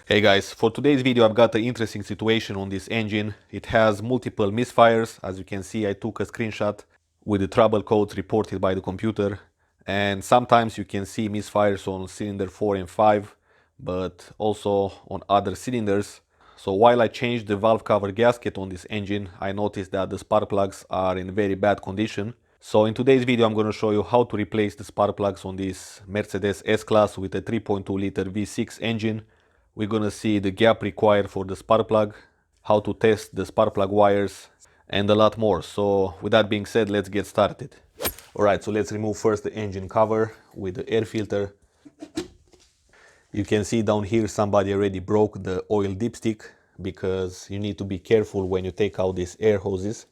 Hey guys, for today's video I've got an interesting situation on this engine. It has multiple misfires. As you can see, I took a screenshot with the trouble codes reported by the computer, and sometimes you can see misfires on cylinder 4 and 5, but also on other cylinders. So while I changed the valve cover gasket on this engine, I noticed that the spark plugs are in very bad condition. So in today's video I'm going to show you how to replace the spark plugs on this Mercedes S-Class with a 3.2 liter V6 engine. We're gonna see the gap required for the spark plug, how to test the spark plug wires, and a lot more. So with that being said, let's get started. Alright, so let's remove first the engine cover with the air filter. You can see down here somebody already broke the oil dipstick, because you need to be careful when you take out these air hoses.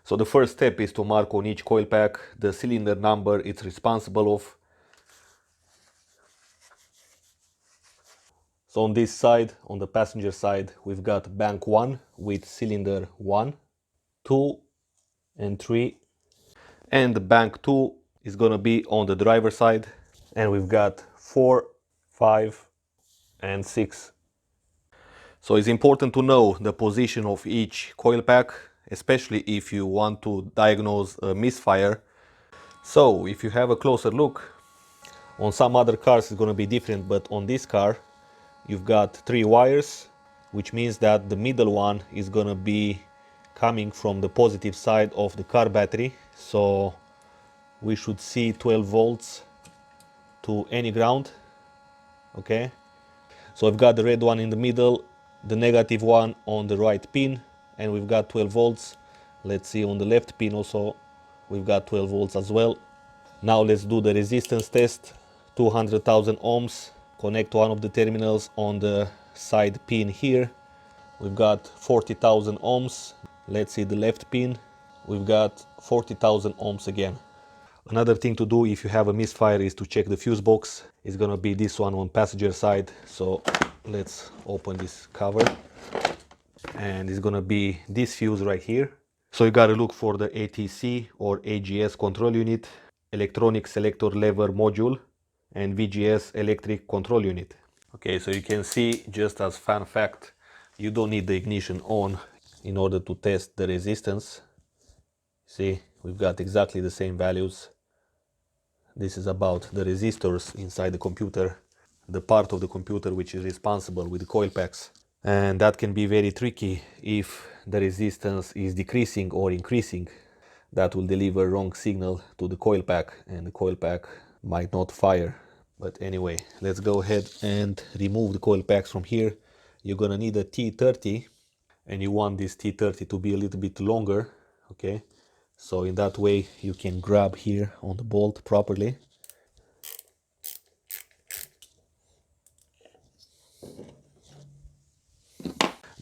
So the first step is to mark on each coil pack the cylinder number it's responsible of. So on this side, on the passenger side, we've got bank 1 with cylinder 1, 2 and 3. And the bank 2 is gonna be on the driver side. And we've got 4, 5 and 6. So it's important to know the position of each coil pack, especially if you want to diagnose a misfire. So if you have a closer look, on some other cars it's going to be different, but on this car you've got 3 wires, which means that the middle one is going to be coming from the positive side of the car battery. So we should see 12 volts to any ground. Okay, so I've got the red one in the middle, the negative one on the right pin, and we've got 12 volts. Let's see on the left pin also, we've got 12 volts as well. Now let's do the resistance test. 200,000 ohms. Connect one of the terminals on the side pin here. We've got 40,000 ohms. Let's see the left pin. We've got 40,000 ohms again. Another thing to do if you have a misfire is to check the fuse box. It's gonna be this one on passenger side. So let's open this cover. And it's gonna be this fuse right here. So you gotta look for the ATC or AGS control unit, electronic selector lever module, and VGS electric control unit. Okay, so you can see, just as fun fact, you don't need the ignition on in order to test the resistance. See, we've got exactly the same values. This is about the resistors inside the computer, the part of the computer which is responsible with the coil packs. And that can be very tricky if the resistance is decreasing or increasing. That will deliver wrong signal to the coil pack, and the coil pack might not fire. But anyway, let's go ahead and remove the coil packs from here. You're gonna need a T30, and you want this T30 to be a little bit longer. Okay, so in that way you can grab here on the bolt properly.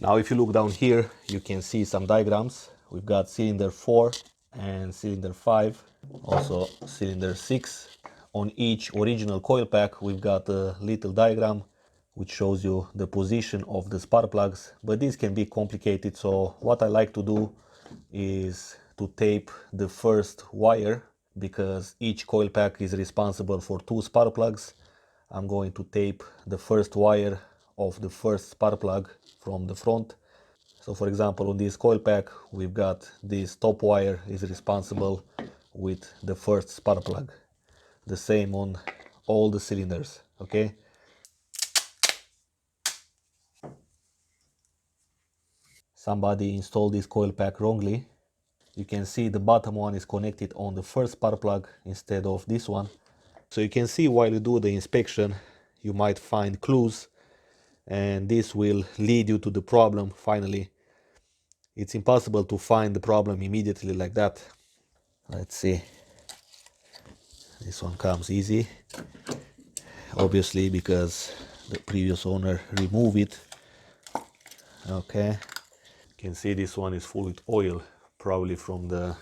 Now if you look down here, you can see some diagrams. We've got cylinder 4 and cylinder 5, also cylinder 6. On each original coil pack we've got a little diagram which shows you the position of the spark plugs, but this can be complicated. So what I like to do is to tape the first wire, because each coil pack is responsible for 2 spark plugs. I'm going to tape the first wire of the first spark plug from the front. So for example, on this coil pack we've got this top wire is responsible with the first spark plug. The same on all the cylinders. Okay, somebody installed this coil pack wrongly. You can see the bottom one is connected on the first spark plug instead of this one. So you can see while you do the inspection you might find clues, and this will lead you to the problem finally. It's impossible to find the problem immediately like that. Let's see. This one comes easy, obviously because the previous owner removed it. Okay, you can see this one is full with oil, probably from the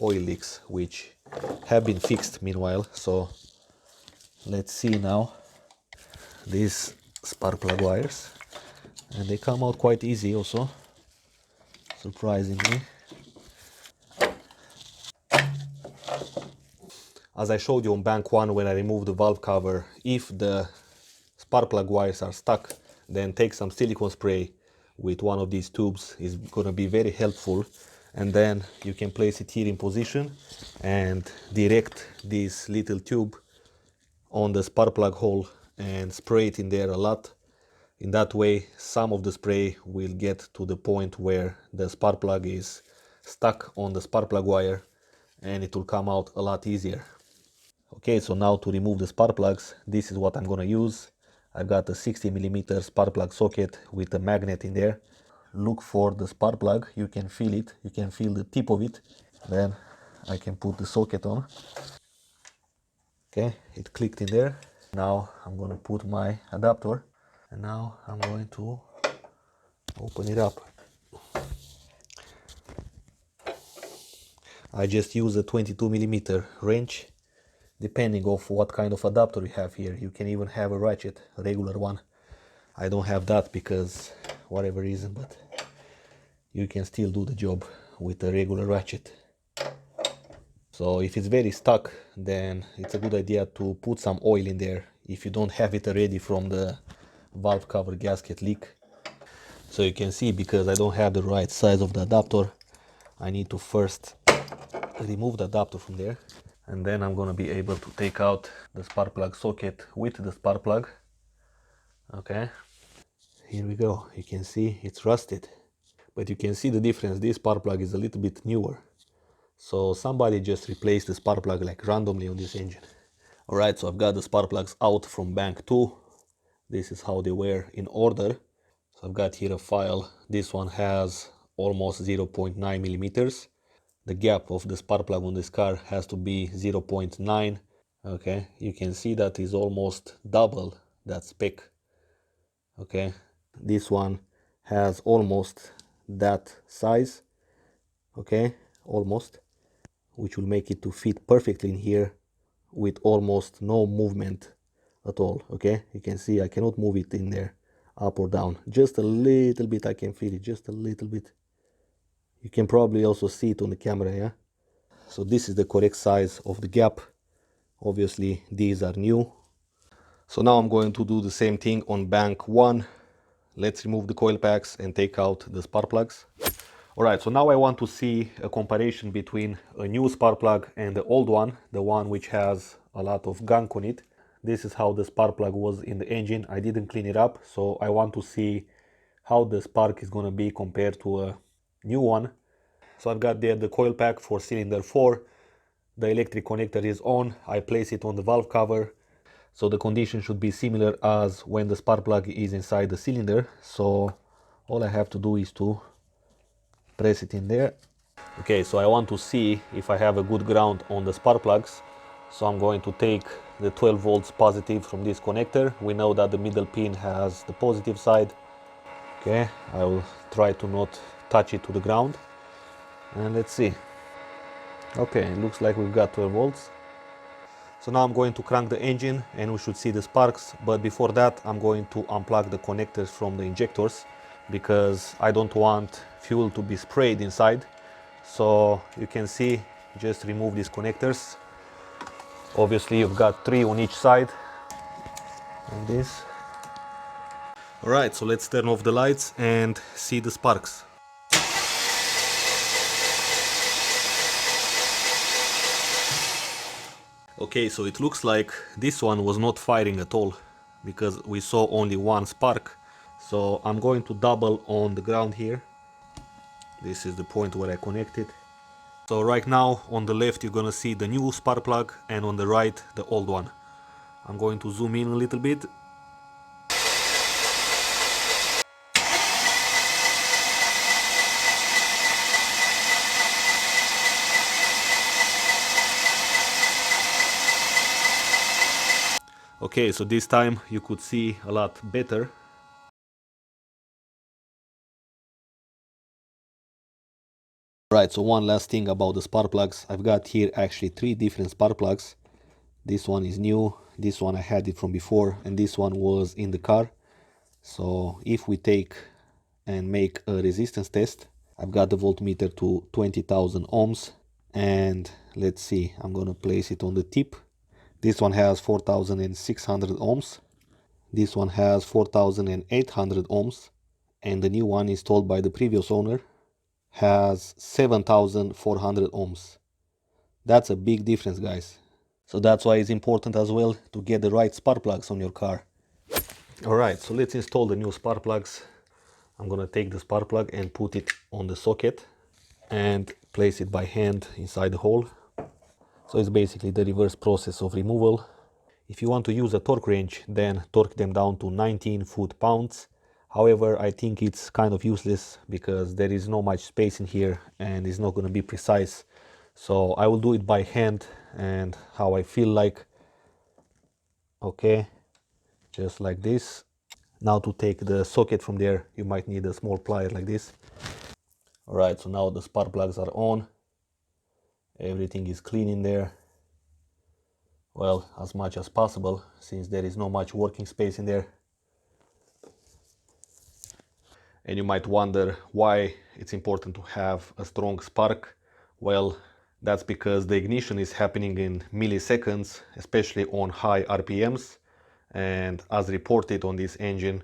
oil leaks, which have been fixed meanwhile. So let's see now these spark plug wires, and they come out quite easy also, surprisingly. As I showed you on bank 1 when I removed the valve cover, if the spark plug wires are stuck, then take some silicone spray with one of these tubes. Is going to be very helpful, and then you can place it here in position and direct this little tube on the spark plug hole and spray it in there a lot. In that way, some of the spray will get to the point where the spark plug is stuck on the spark plug wire, and it will come out a lot easier. Okay, so now to remove the spark plugs, this is what I'm gonna use. I've got a 60mm spark plug socket with a magnet in there. Look for the spark plug, you can feel it, you can feel the tip of it. Then I can put the socket on. Okay, it clicked in there. Now I'm gonna put my adapter, and now I'm going to open it up. I just use a 22mm wrench, depending of what kind of adapter you have here. You can even have a ratchet, a regular one. I don't have that because whatever reason, but you can still do the job with a regular ratchet. So if it's very stuck, then it's a good idea to put some oil in there if you don't have it already from the valve cover gasket leak. So you can see, because I don't have the right size of the adapter, I need to first remove the adapter from there, and then I'm gonna be able to take out the spark plug socket with the spark plug. Okay, here we go. You can see it's rusted, but you can see the difference. This spark plug is a little bit newer, so somebody just replaced the spark plug like randomly on this engine. Alright, so I've got the spark plugs out from bank 2. This is how they were in order. So I've got here a file. This one has almost 0.9 millimeters. The gap of the spark plug on this car has to be 0.9. Okay, you can see that is almost double that spec. Okay, this one has almost that size. Okay, almost, which will make it to fit perfectly in here with almost no movement at all. Okay, you can see I cannot move it in there up or down. Just a little bit I can feel it, just a little bit. You can probably also see it on the camera. Yeah, so this is the correct size of the gap. Obviously these are new. So now I'm going to do the same thing on bank 1. Let's remove the coil packs and take out the spark plugs. Alright, so now I want to see a comparison between a new spark plug and the old one, the one which has a lot of gunk on it. This is how the spark plug was in the engine. I didn't clean it up, so I want to see how the spark is going to be compared to a new one. So I've got there the coil pack for cylinder 4. The electric connector is on. I place it on the valve cover. So the condition should be similar as when the spark plug is inside the cylinder. So all I have to do is to press it in there. Okay, so I want to see if I have a good ground on the spark plugs. So I'm going to take the 12 volts positive from this connector. We know that the middle pin has the positive side. Okay, I will try to not touch it to the ground. And let's see. Okay, it looks like we've got 12 volts. So now I'm going to crank the engine and we should see the sparks, but before that I'm going to unplug the connectors from the injectors because I don't want fuel to be sprayed inside. So you can see, just remove these connectors. Obviously you've got 3 on each side, like this. Alright, so let's turn off the lights and see the sparks. Okay, so it looks like this one was not firing at all because we saw only one spark. So I'm going to double on the ground here. This is the point where I connected. So right now on the left you're gonna see the new spark plug and on the right the old one. I'm going to zoom in a little bit. Okay, so this time you could see a lot better. Right, so one last thing about the spark plugs. I've got here actually 3 different spark plugs. This one is new, this one I had it from before, and this one was in the car. So if we take and make a resistance test, I've got the voltmeter to 20,000 ohms, and Let's see, I'm gonna place it on the tip. This one has 4600 ohms. This one has 4800 ohms. And the new one installed by the previous owner has 7400 ohms. That's a big difference, guys. So that's why it's important as well to get the right spark plugs on your car. Alright, so let's install the new spark plugs. I'm gonna take the spark plug and put it on the socket and place it by hand inside the hole. So it's basically the reverse process of removal. If you want to use a torque wrench, then torque them down to 19 foot-pounds. However, I think it's kind of useless because there is not much space in here and it's not going to be precise. So I will do it by hand and how I feel like. Okay, just like this. Now to take the socket from there, you might need a small plier like this. Alright, so now the spark plugs are on. Everything is clean in there. Well, as much as possible, since there is not much working space in there. And you might wonder why it's important to have a strong spark. Well, that's because the ignition is happening in milliseconds, especially on high RPMs. And as reported on this engine,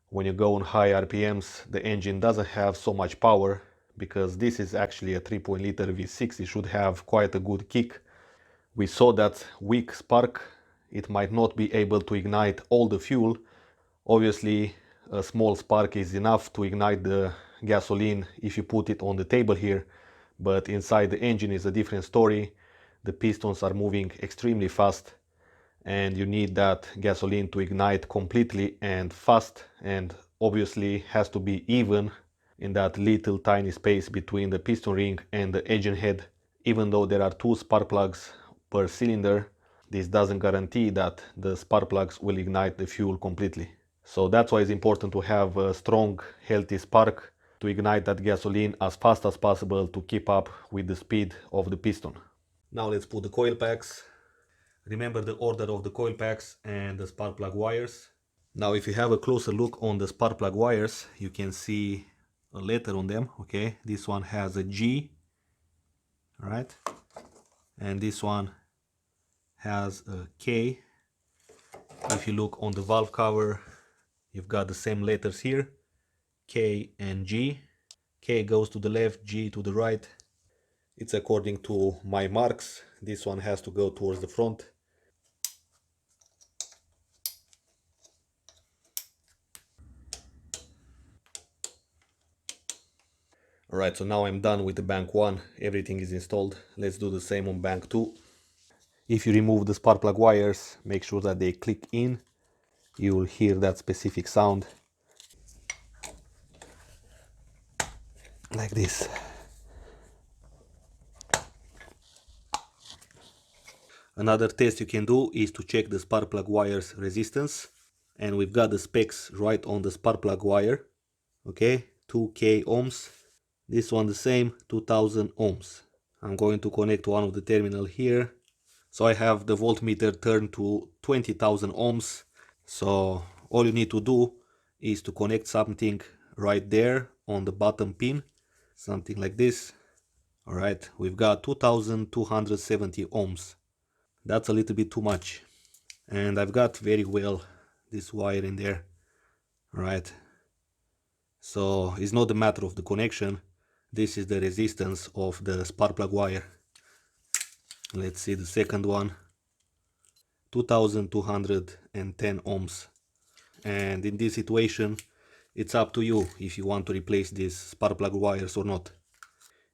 when you go on high RPMs, the engine doesn't have so much power because this is actually a 3.0-liter V6. It should have quite a good kick. We saw that weak spark, it might not be able to ignite all the fuel. Obviously, a small spark is enough to ignite the gasoline if you put it on the table here, but inside the engine is a different story. The pistons are moving extremely fast and you need that gasoline to ignite completely and fast, and obviously has to be even in that little tiny space between the piston ring and the engine head. Even though there are 2 spark plugs per cylinder, this doesn't guarantee that the spark plugs will ignite the fuel completely. So that's why it's important to have a strong, healthy spark to ignite that gasoline as fast as possible to keep up with the speed of the piston. Now let's put the coil packs. Remember the order of the coil packs and the spark plug wires. Now if you have a closer look on the spark plug wires, you can see a letter on them. Okay, this one has a G, right? And this one has a K. If you look on the valve cover, you've got the same letters here, K and G. K goes to the left, G to the right. It's according to my marks. This one has to go towards the front. Alright, so now I'm done with the bank 1. Everything is installed. Let's do the same on bank 2. If you remove the spark plug wires, make sure that they click in. You will hear that specific sound. Like this. Another test you can do is to check the spark plug wire's resistance. And we've got the specs right on the spark plug wire. Okay, 2K ohms. This one the same, 2000 ohms. I'm going to connect one of the terminal here. So I have the voltmeter turned to 20,000 ohms. So all you need to do is to connect something right there on the bottom pin. Something like this. Alright, we've got 2270 ohms. That's a little bit too much. And I've got very well this wire in there. Alright. So it's not a matter of the connection. This is the resistance of the spark plug wire. Let's see the second one. 2210 ohms. And in this situation, it's up to you if you want to replace these spark plug wires or not.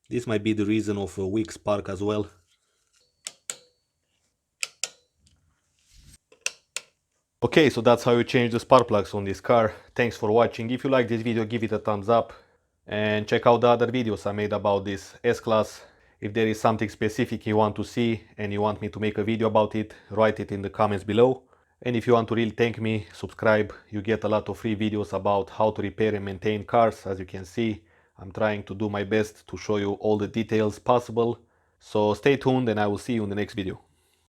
This might be the reason of a weak spark as well. Okay, so that's how you change the spark plugs on this car. Thanks for watching. If you like this video, give it a thumbs up. And check out the other videos I made about this S-Class. If there is something specific you want to see and you want me to make a video about it, write it in the comments below. And if you want to really thank me, subscribe. You get a lot of free videos about how to repair and maintain cars. As you can see, I'm trying to do my best to show you all the details possible. So stay tuned and I will see you in the next video.